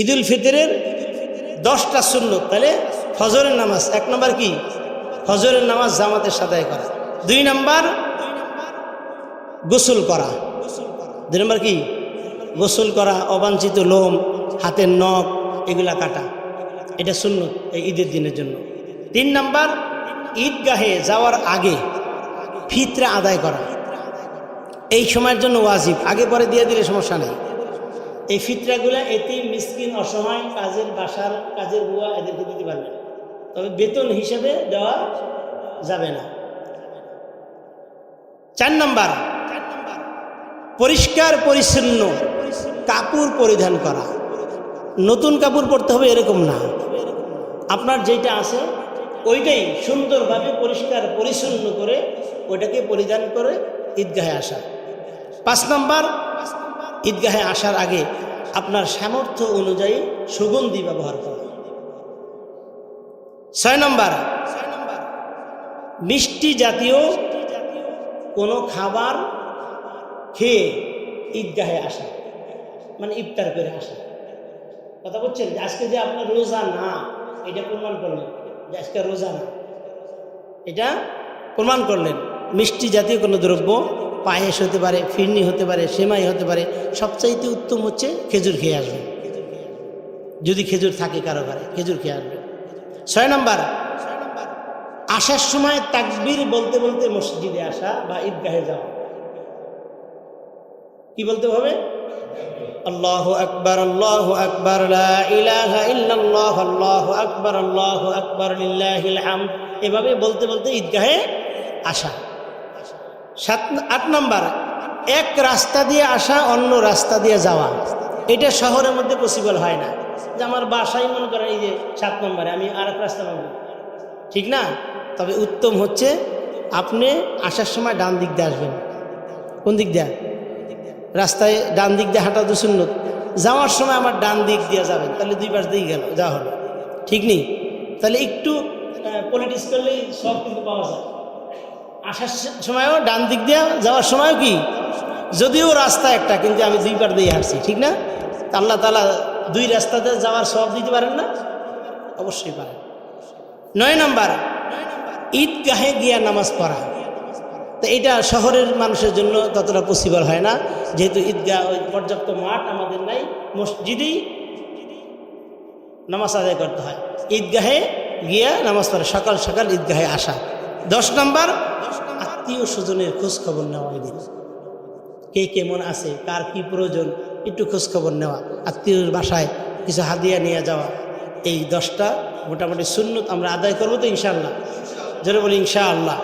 ঈদুল ফিতরের 10টা সুন্নত। তাহলে ফজরের নামাজ 1 নম্বর কি? ফজরের নামাজ জামাতের সাথে করা। 2 নম্বর গোসল করা। 2 নম্বর কি? গোসল করা, অবাঞ্ছিত লোম, হাতের নখ এগুলা কাটা, এটা সুন্নত এই ঈদের দিনের জন্য। 3 নম্বর ঈদগাহে যাওয়ার আগে ফিতরা আদায় করা, এই সময়ের জন্য ওয়াজিব, আগে পরে দিয়ে দিলে সমস্যা নেই। এই ফিতরাগুলো এতিম, মিসকিন, অসহায়, কাজের বাসার কাজের বুয়া এদেরকে দিতে পারবে, তবে বেতন হিসেবে দেওয়া যাবে না। 4 নম্বর পরিষ্কার পরিচ্ছন্ন কাপড় পরিধান করা। নতুন কাপড় পরতে হবে এরকম না, আপনার যেটা আছে ওইটাই সুন্দরভাবে পরিষ্কার পরিচ্ছন্ন করে ওইটাকে পরিধান করে ঈদগাহে আসা। 5 নম্বর ঈদগাহে আসার আগে আপনার সামর্থ্য অনুযায়ী সুগন্ধি ব্যবহার করা। 6 নম্বর মিষ্টি জাতীয় কোনো খাবার খেয়ে ঈদগাহে আসা, মানে ইফতার করে আসা। কথা বলছেন যে আজকে যে আপনার রোজা না, এটা প্রমাণ করলেন যে আজকে রোজা না, এটা প্রমাণ করলেন। মিষ্টি জাতীয় কোনো দ্রব্য, পায়েস হতে পারে, ফিরনি হতে পারে, সেমাই হতে পারে, সবচাইতে উত্তম হচ্ছে খেজুর খেয়ে আসবেন। যদি খেজুর থাকে কারো ঘরে, খেজুর খেয়ে আসবেন। 6 নম্বর আসার সময় তাকবীর বলতে বলতে মসজিদে আসা বা ঈদগাহে যাওয়া। কি বলতে হবে? আল্লাহু আকবার, আল্লাহু আকবার, লা ইলাহা ইল্লাল্লাহ, আল্লাহু আকবার, আল্লাহু আকবার, লিল্লাহিল হামদ, এভাবে বলতে বলতে ঈদগাহে আসা। 8 নম্বর এক রাস্তা দিয়ে আসা, অন্য রাস্তা দিয়ে যাওয়া। এটা শহরের মধ্যে পসিবল হয় না, যে আমার বাসায় মনে করেন এই যে 7 নম্বরে আমি আর এক রাস্তা পাবো, ঠিক না? তবে উত্তম হচ্ছে আপনি আসার সময় ডান দিক দিয়ে আসবেন। কোন দিক দিয়ে? রাস্তায় ডান দিক দিয়ে হাঁটা তো সুন্নত, যাওয়ার সময় আমার ডান দিক দিয়ে যাবেন, তাহলে 2 পাশ দিয়ে গেল যা হলো, ঠিক নেই? তাহলে একটু পলিটিক্স করলেই সব কিন্তু পাওয়া যায়। আসার সময়ও ডান দিক দিয়ে, যাওয়ার সময়ও কি, যদিও রাস্তা একটা, কিন্তু আমি 2 পাশ দিয়ে হাঁটছি, ঠিক না? তা আল্লাহ তাআলা 2 রাস্তাতে যাওয়ার সওয়াব দিতে পারেন না? অবশ্যই পারেন। 9 নম্বর ঈদগাহে গিয়া নামাজ পড়া। তো এটা শহরের মানুষের জন্য ততটা পসিবল হয় না, যেহেতু ঈদগাহ ওই পর্যাপ্ত মাঠ আমাদের নাই, মসজিদেই নামাজ আদায় করতে হয়। ঈদগাহে গিয়া নামাজ পড়া, সকাল সকাল ঈদগাহে আসা। 10 নম্বর আত্মীয় স্বজনের খোঁজ খবর নেওয়া। এদিন কে কেমন আছে, কার কি প্রয়োজন, একটু খোঁজ খবর নেওয়া, আত্মীয়র বাসায় কিছু হাদিয়া নিয়ে যাওয়া। এই 10টা মোটামুটি সুন্নত আমরা আদায় করবো তো ইনশাআল্লাহ। যারা বলি ইনশাআল্লাহ।